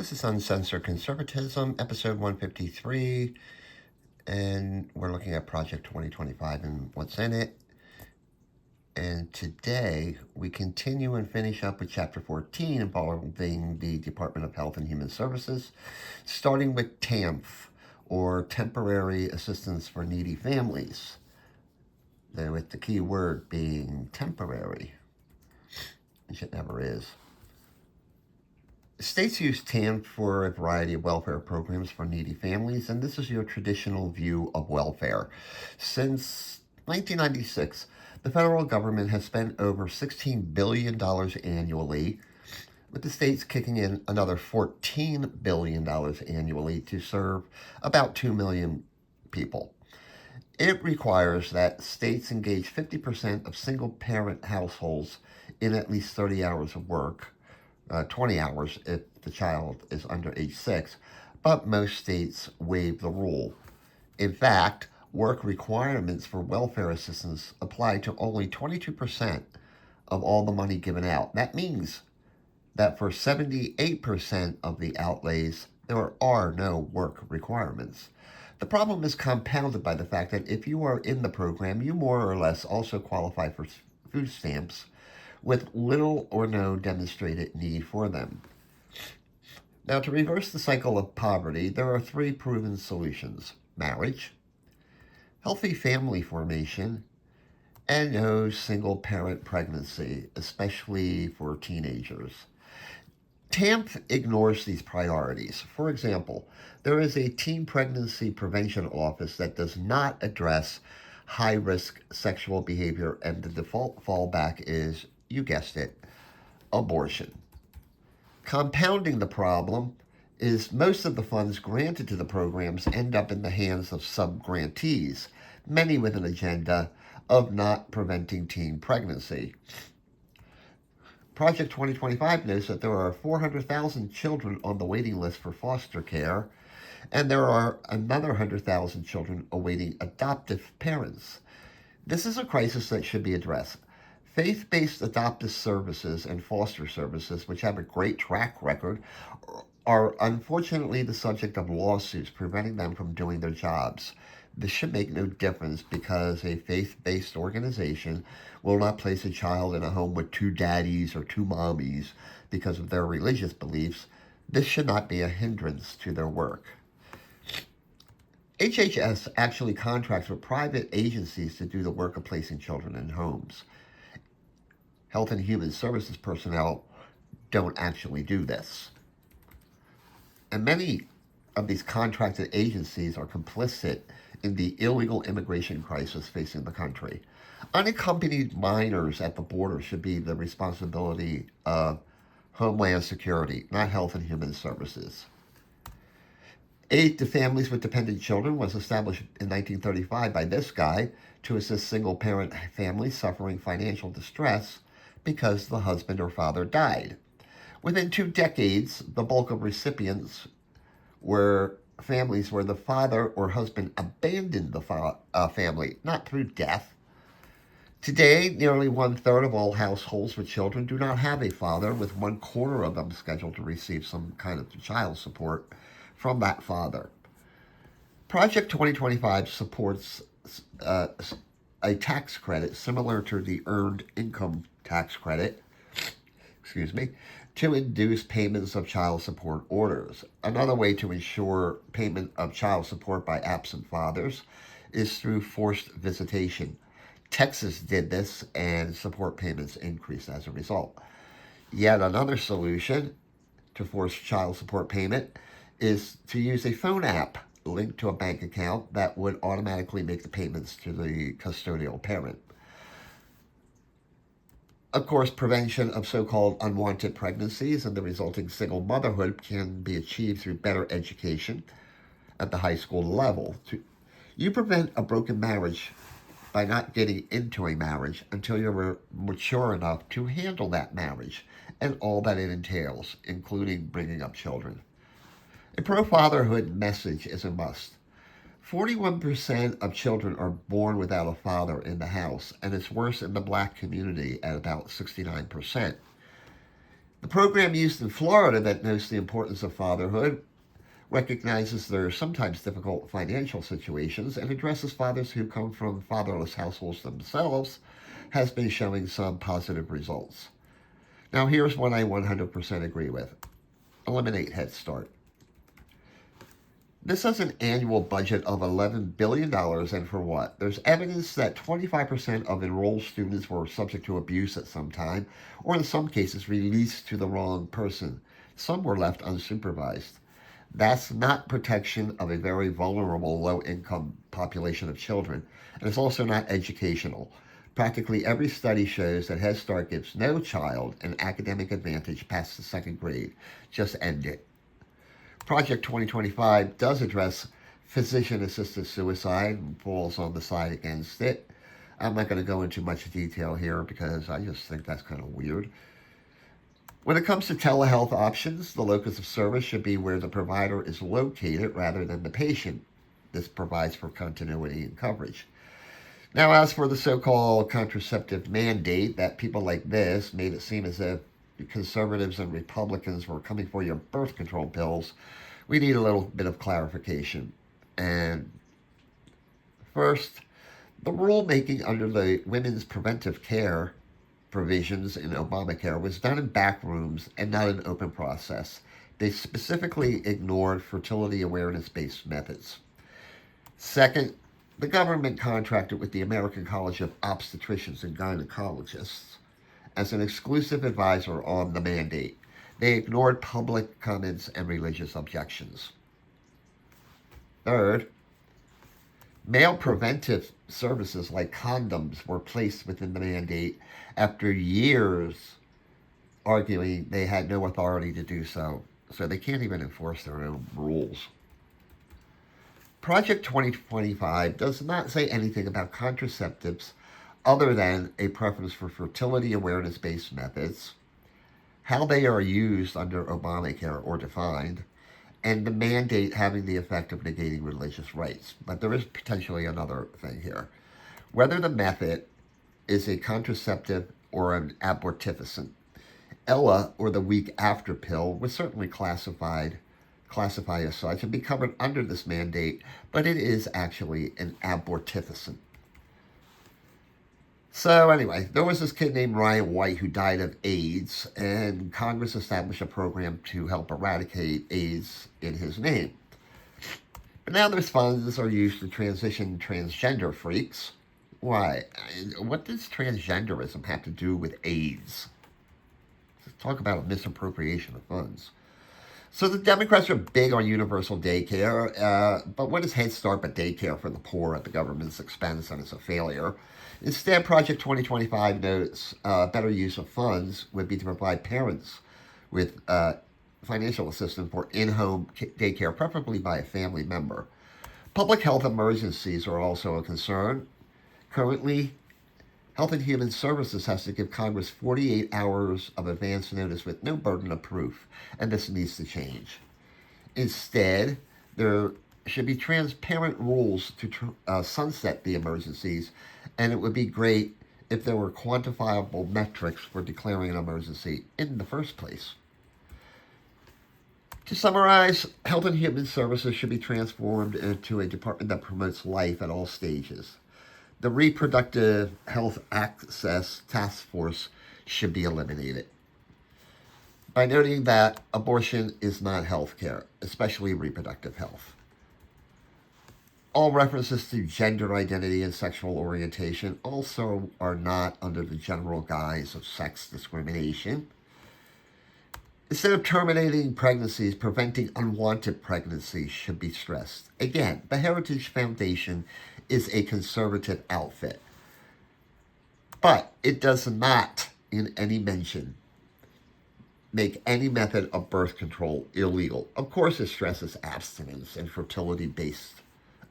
This is Uncensored Conservatism, episode 153, and we're looking at Project 2025 and what's in it. And today we continue and finish up with Chapter 14 involving the Department of Health and Human Services, starting with TAMF, or Temporary Assistance for Needy Families, with the key word being temporary, which it never is. States use TAMF for a variety of welfare programs for needy families, and this is your traditional view of welfare. Since 1996, the federal government has spent over $16 billion annually, with the states kicking in another $14 billion annually to serve about 2 million people. It requires that states engage 50% of single-parent households in at least 30 hours of work, 20 hours if the child is under age 6, but most states waive the rule. In fact, work requirements for welfare assistance apply to only 22% of all the money given out. That means that for 78% of the outlays, there are no work requirements. The problem is compounded by the fact that if you are in the program, you more or less also qualify for food stamps with little or no demonstrated need for them. Now, to reverse the cycle of poverty, there are 3 proven solutions: marriage, healthy family formation, and no single-parent pregnancy, especially for teenagers. TAMF ignores these priorities. For example, there is a teen pregnancy prevention office that does not address high-risk sexual behavior, and the default fallback is, you guessed it, abortion. Compounding the problem is most of the funds granted to the programs end up in the hands of sub-grantees, many with an agenda of not preventing teen pregnancy. Project 2025 notes that there are 400,000 children on the waiting list for foster care, and there are another 100,000 children awaiting adoptive parents. This is a crisis that should be addressed. Faith-based adoptive services and foster services, which have a great track record, are unfortunately the subject of lawsuits preventing them from doing their jobs. This should make no difference because a faith-based organization will not place a child in a home with 2 daddies or 2 mommies because of their religious beliefs. This should not be a hindrance to their work. HHS actually contracts with private agencies to do the work of placing children in homes. Health and Human Services personnel don't actually do this. And many of these contracted agencies are complicit in the illegal immigration crisis facing the country. Unaccompanied minors at the border should be the responsibility of Homeland Security, not Health and Human Services. Aid to families with dependent children was established in 1935 by this guy to assist single-parent families suffering financial distress because the husband or father died. Within 2 decades, the bulk of recipients were families where the father or husband abandoned the family, not through death. Today, nearly 1/3 of all households with children do not have a father, with 1/4 of them scheduled to receive some kind of child support from that father. Project 2025 supports a tax credit similar to the Earned Income Tax Credit, to induce payments of child support orders. Another way to ensure payment of child support by absent fathers is through forced visitation. Texas did this, and support payments increased as a result. Yet another solution to force child support payment is to use a phone app linked to a bank account that would automatically make the payments to the custodial parent. Of course, prevention of so-called unwanted pregnancies and the resulting single motherhood can be achieved through better education at the high school level. You prevent a broken marriage by not getting into a marriage until you're mature enough to handle that marriage and all that it entails, including bringing up children. A pro-fatherhood message is a must. 41% of children are born without a father in the house, and it's worse in the black community at about 69%. The program used in Florida that notes the importance of fatherhood recognizes there are sometimes difficult financial situations and addresses fathers who come from fatherless households themselves has been showing some positive results. Now, here's what I 100% agree with: eliminate Head Start. This has an annual budget of $11 billion, and for what? There's evidence that 25% of enrolled students were subject to abuse at some time, or in some cases, released to the wrong person. Some were left unsupervised. That's not protection of a very vulnerable low-income population of children, and it's also not educational. Practically every study shows that Head Start gives no child an academic advantage past the second grade. Just end it. Project 2025 does address physician-assisted suicide and falls on the side against it. I'm not going to go into much detail here because I just think that's kind of weird. When it comes to telehealth options, the locus of service should be where the provider is located rather than the patient. This provides for continuity and coverage. Now, as for the so-called contraceptive mandate that people like this made it seem as if conservatives and Republicans were coming for your birth control pills, we need a little bit of clarification. And first, the rulemaking under the Women's Preventive Care provisions in Obamacare was done in back rooms and not an open process. They specifically ignored fertility awareness-based methods. Second, the government contracted with the American College of Obstetricians and Gynecologists as an exclusive advisor on the mandate. They ignored public comments and religious objections. Third, male preventive services like condoms were placed within the mandate after years arguing they had no authority to do so, so they can't even enforce their own rules. Project 2025 does not say anything about contraceptives other than a preference for fertility awareness-based methods, how they are used under Obamacare or defined, and the mandate having the effect of negating religious rights. But there is potentially another thing here. Whether the method is a contraceptive or an abortifacient. Ella, or the week after pill, was certainly classify as such and be covered under this mandate, but it is actually an abortifacient. So anyway, there was this kid named Ryan White who died of AIDS, and Congress established a program to help eradicate AIDS in his name. But now those funds are used to transition transgender freaks. Why? What does transgenderism have to do with AIDS? Let's talk about a misappropriation of funds. So the Democrats are big on universal daycare, but what is Head Start but daycare for the poor at the government's expense, and it's a failure. Instead, Project 2025 notes better use of funds would be to provide parents with financial assistance for in-home daycare, preferably by a family member. Public health emergencies are also a concern. Currently, Health and Human Services has to give Congress 48 hours of advance notice with no burden of proof, and this needs to change. Instead, there should be transparent rules to sunset the emergencies, and it would be great if there were quantifiable metrics for declaring an emergency in the first place. To summarize, Health and Human Services should be transformed into a department that promotes life at all stages. The Reproductive Health Access Task Force should be eliminated by noting that abortion is not health care, especially reproductive health. All references to gender identity and sexual orientation also are not under the general guise of sex discrimination. Instead of terminating pregnancies, preventing unwanted pregnancies should be stressed. Again, the Heritage Foundation is a conservative outfit, but it does not, in any mention, make any method of birth control illegal. Of course, it stresses abstinence and fertility-based,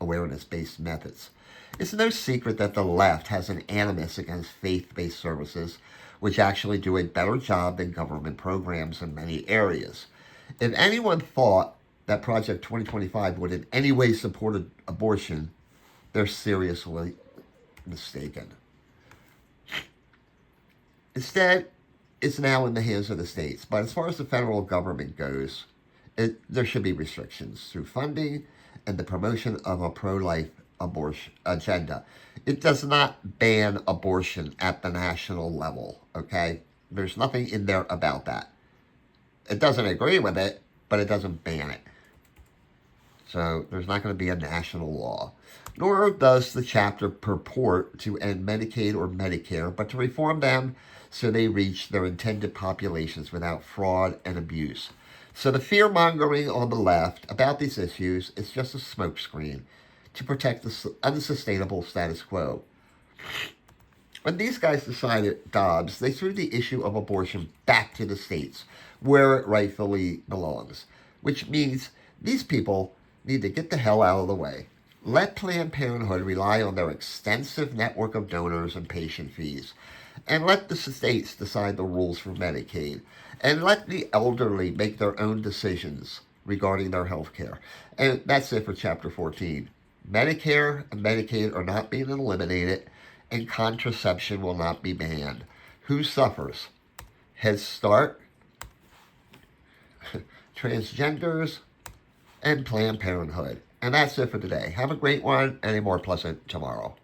awareness-based methods. It's no secret that the left has an animus against faith-based services, which actually do a better job than government programs in many areas. If anyone thought that Project 2025 would in any way support abortion, they're seriously mistaken. Instead, is now in the hands of the states. But as far as the federal government goes, there should be restrictions through funding and the promotion of a pro-life abortion agenda. It does not ban abortion at the national level, okay? There's nothing in there about that. It doesn't agree with it, but it doesn't ban it. So there's not going to be a national law. Nor does the chapter purport to end Medicaid or Medicare, but to reform them so they reach their intended populations without fraud and abuse. So the fear-mongering on the left about these issues is just a smokescreen to protect the unsustainable status quo. When these guys decided Dobbs, they threw the issue of abortion back to the states, where it rightfully belongs, which means these people need to get the hell out of the way. Let Planned Parenthood rely on their extensive network of donors and patient fees, and let the states decide the rules for Medicaid, and let the elderly make their own decisions regarding their health care. And that's it for Chapter 14. Medicare and Medicaid are not being eliminated, and contraception will not be banned. Who suffers? Head Start, transgenders, and Planned Parenthood. And that's it for today. Have a great one and a more pleasant tomorrow.